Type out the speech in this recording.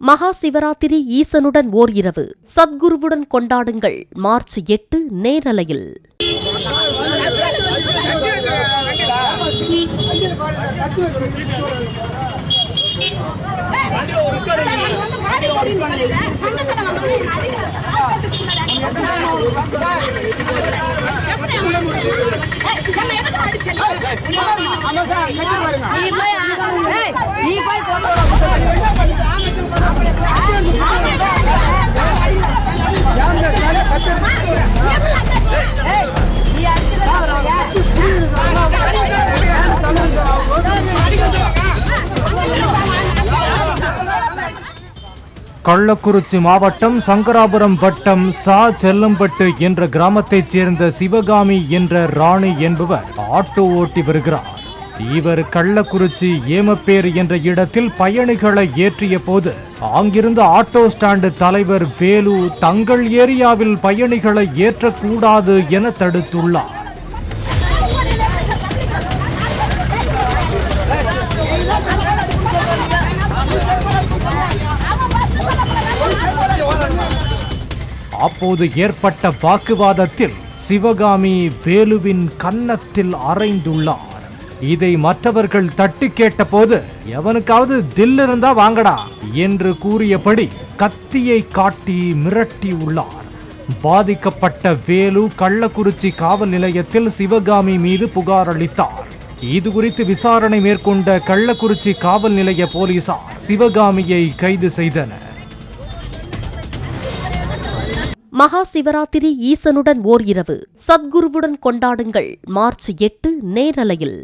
மகா சிவராத்திரி ஈசனுடன் ஓர் இரவு சத்குருவுடன் கொண்டாடுங்கள். மார்ச் 8 நேரலையில். கள்ளக்குறிச்சி மாவட்டம் சங்கராபுரம் வட்டம் சா செல்லம்பட்டு என்ற கிராமத்தைச் சேர்ந்த சிவகாமி என்ற ராணி என்பவர் ஆட்டோ ஓட்டி வருகிறார். இவர் கள்ளக்குறிச்சி ஏமப்பேர் என்ற இடத்தில் பயணிகளை ஏற்றிய போது அங்கிருந்த ஆட்டோ ஸ்டாண்டு தலைவர் வேலு தங்கள் ஏரியாவில் பயணிகளை ஏற்றக்கூடாது என தடுத்துள்ளார். அப்போது ஏற்பட்ட வாக்குவாதத்தில் சிவகாமி வேலுவின் கன்னத்தில் அறைந்துள்ளார். இதை மற்றவர்கள் தட்டி கேட்டபோது எவனுக்காவது தில் இருந்தா வாங்கடா என்று கூறியபடி கத்தியை காட்டி மிரட்டியுள்ளார். பாதிக்கப்பட்ட வேலு கள்ளக்குறிச்சி காவல் நிலையத்தில் சிவகாமி மீது புகார் அளித்தார். இதுகுறித்து விசாரணை மேற்கொண்ட கள்ளக்குறிச்சி காவல் நிலைய போலீசார் சிவகாமியை கைது செய்தனர். மகா சிவராத்திரி ஈசனுடன் ஓர் இரவு சத்குருவுடன் கொண்டாடுங்கள். மார்ச் 8 நேரலையில்.